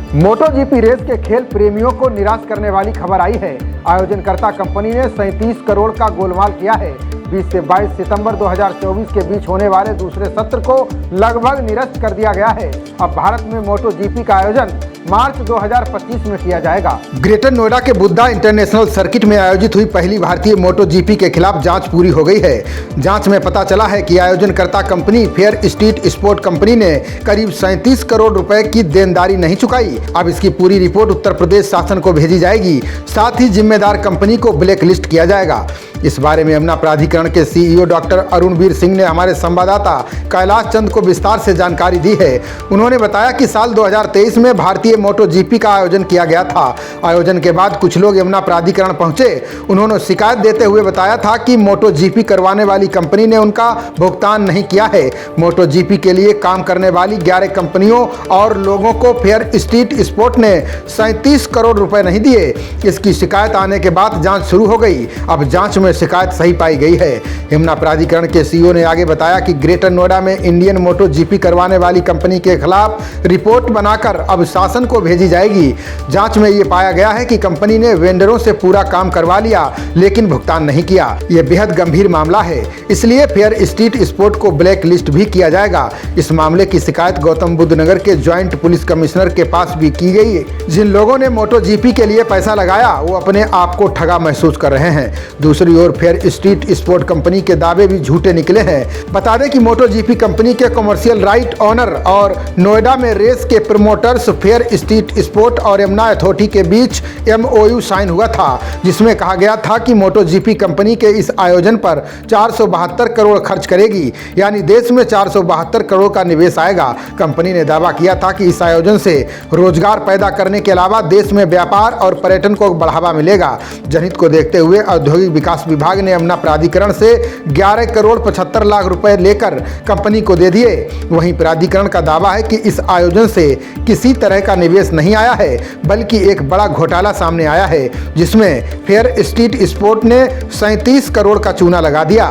MotoGP race के खेल प्रेमियों को निराश करने वाली खबर आई है। आयोजनकर्ता कंपनी ने 37 करोड़ का गोलमाल किया है। 20 से 22 सितंबर 2024 के बीच होने वाले दूसरे सत्र को लगभग निरस्त कर दिया गया है। अब भारत में मोटोजीपी का आयोजन मार्च 2025 में किया जाएगा। ग्रेटर नोएडा के बुद्धा इंटरनेशनल सर्किट में आयोजित हुई पहली भारतीय मोटोजीपी के खिलाफ जांच पूरी हो गई है। जांच में पता चला है कि आयोजनकर्ता company fair street sport company ने करीब 37 करोड़ रुपए की देनदारी नहीं चुकाई। अब इसकी पूरी रिपोर्ट उत्तर प्रदेश शासन को भेजी जाएगी। साथ ही जिम्मेदार कंपनी को ब्लैक लिस्ट किया जाएगा। इस बारे में यमुना प्राधिकरण के सीईओ डॉक्टर अरुणवीर सिंह ने हमारे संवाददाता कैलाश चंद को विस्तार से जानकारी दी है। उन्होंने बताया कि साल 2023 में भारतीय मोटोजीपी का आयोजन किया गया था। आयोजन के बाद कुछ लोग यमुना प्राधिकरण पहुंचे। उन्होंने शिकायत देते हुए बताया था कि मोटोजीपी करवाने वाली कंपनी ने उनका भुगतान नहीं किया है। मोटोजीपी के लिए काम करने वाली 11 कंपनियों और लोगों को फेयर स्ट्रीट स्पोर्ट ने 37 करोड़ रुपए नहीं दिए। इसकी शिकायत आने के बाद जांच शुरू हो गई। अब जांच में शिकायत सही पाई गई है। यमुना प्राधिकरण के सीईओ ने आगे बताया कि ग्रेटर नोएडा में इंडियन मोटोजीपी करवाने वाली कंपनी के खिलाफ रिपोर्ट बनाकर अब शासन को भेजी जाएगी। जांच में यह पाया गया है कि कंपनी ने वेंडरों से पूरा काम करवा लिया लेकिन भुगतान नहीं किया। यह बेहद गंभीर मामला है, इसलिए फेयर स्ट्रीट स्पोर्ट को ब्लैक लिस्ट भी किया जाएगा। इस मामले की शिकायत गौतम बुद्ध नगर के ज्वाइंट पुलिस कमिश्नर के पास भी की गई है। जिन लोगों ने मोटोजीपी के लिए पैसा लगाया वो अपने आप को ठगा महसूस कर रहे हैं। दूसरी ओर फेयर स्ट्रीट स्पोर्ट कंपनी के दावे भी झूठे निकले हैं। बता दें कि मोटोजीपी कंपनी के कमर्शियल राइट ऑनर और नोएडा में रेस के प्रमोटर्स फेयर स्ट्रीट स्पोर्ट और यमुना अथॉरिटी के बीच MOU साइन हुआ था, जिसमें कहा गया था कि मोटोजीपी कंपनी के इस आयोजन पर 472 करोड़ खर्च करेगी, यानी देश में 472 करोड़ का निवेश आएगा। कंपनी ने दावा किया था कि इस आयोजन से रोजगार पैदा करने के अलावा देश में व्यापार और पर्यटन को बढ़ावा मिलेगा। जनहित को देखते हुए औद्योगिक विकास विभाग ने यमुना प्राधिकरण से 11 करोड़ 75 लाख रुपए लेकर कंपनी को दे दिए। वहीं प्राधिकरण का दावा है कि इस आयोजन से किसी तरह का निवेश नहीं आया है, बल्कि एक बड़ा घोटाला सामने आया है, जिसमें फेयर स्ट्रीट स्पोर्ट ने 37 करोड़ का चूना लगा दिया।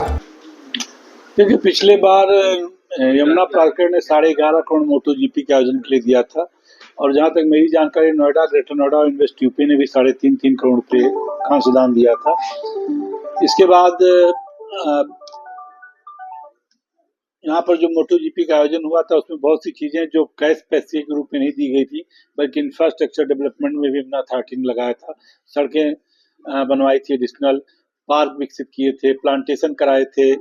देखिए, पिछले बार यमुना प्राधिकरण ने 11.5 करोड़ मोटोजीपी के आयोजन के लिए दिया था, और जहां तक मेरी जानकारी नोएडा, ग्रेटर नोएडा और इन्वेस्ट यूपी ने भी 3.5 करोड़ रुपए का अंशदान दिया था। इसके बाद यहाँ पर जो मोटोजीपी का आयोजन हुआ था उसमें बहुत सी चीजें जो कैश पैसे के रूप में नहीं दी गई थी, बल्कि इंफ्रास्ट्रक्चर डेवलपमेंट में भी यमुना अथॉरिटी ने लगाया था। सड़कें बनवाई थी, एडिशनल पार्क विकसित किए थे, प्लांटेशन कराए थे,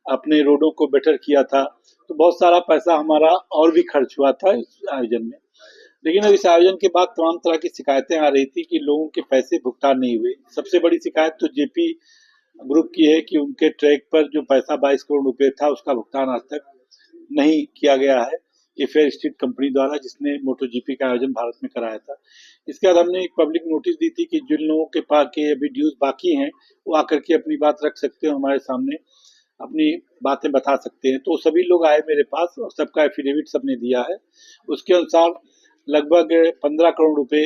अपने रोडों को बेटर किया था। तो बहुत सारा पैसा हमारा और भी खर्च हुआ था इस आयोजन में। लेकिन अब इस आयोजन के बाद तमाम तरह की शिकायतें आ रही थी कि लोगों के पैसे भुगतान नहीं हुए। सबसे बड़ी शिकायत तो जेपी ग्रुप की है कि उनके ट्रैक पर जो पैसा 22 करोड़ रुपए था उसका भुगतान आज तक नहीं किया गया है। ये फेयर स्ट्रीट कंपनी द्वारा, जिसने मोटोजीपी का आयोजन भारत में कराया था। इसके बाद हमने एक पब्लिक नोटिस दी थी कि जिन लोगों के पास के अभी ड्यूज बाकी हैं वो आकर के अपनी बात रख सकते हैं, हमारे सामने अपनी बातें बता सकते हैं। तो सभी लोग आए मेरे पास और सबका एफिडेविट सबने दिया है। उसके अनुसार लगभग 15 करोड़ रुपए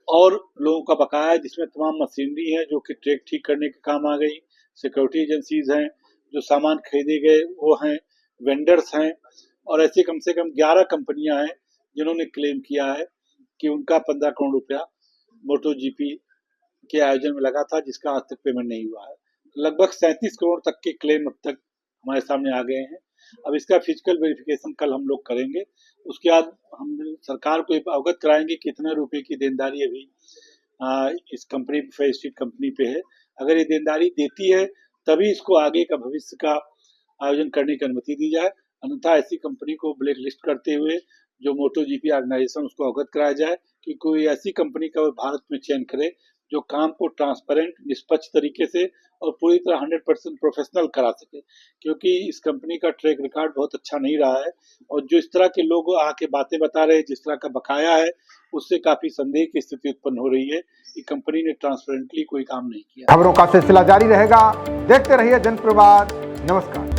और लोगों का बकाया है, जिसमें तमाम मशीनरी है जो कि ट्रैक ठीक करने के काम आ गई, सिक्योरिटी एजेंसीज हैं, जो सामान खरीदे गए वो हैं, वेंडर्स हैं, और ऐसे कम से कम 11 कंपनियां हैं जिन्होंने क्लेम किया है कि उनका 15 करोड़ रुपया मोटोजीपी के आयोजन में लगा था, जिसका आज तक पेमेंट नहीं हुआ है। लगभग 37 करोड़ तक के क्लेम अब तक हमारे सामने आ गए हैं। अब इसका फिजिकल वेरिफिकेशन कल हम लोग करेंगे। उसके बाद हम सरकार को अवगत कराएंगे कितने रुपए की देनदारी अभी इस कंपनी फेयर स्ट्रीट कंपनी पे है। अगर ये देनदारी देती है तभी इसको आगे का भविष्य का आयोजन करने की अनुमति दी जाए, अन्यथा ऐसी कंपनी को ब्लैक लिस्ट करते हुए जो मोटोजीपी ऑर्गेनाइजेशन उसको अवगत कराया जाए कि कोई ऐसी कंपनी का भारत में चयन करे जो काम को ट्रांसपेरेंट, निष्पक्ष तरीके से और पूरी तरह 100% प्रोफेशनल करा सके, क्योंकि इस कंपनी का ट्रैक रिकॉर्ड बहुत अच्छा नहीं रहा है। और जो इस तरह के लोग आके बातें बता रहे हैं, जिस तरह का बकाया है, उससे काफी संदेह की स्थिति उत्पन्न हो रही है कि कंपनी ने ट्रांसपेरेंटली कोई काम नहीं किया। खबरों का सिलसिला जारी रहेगा, देखते रहिए जनप्रवाद। नमस्कार।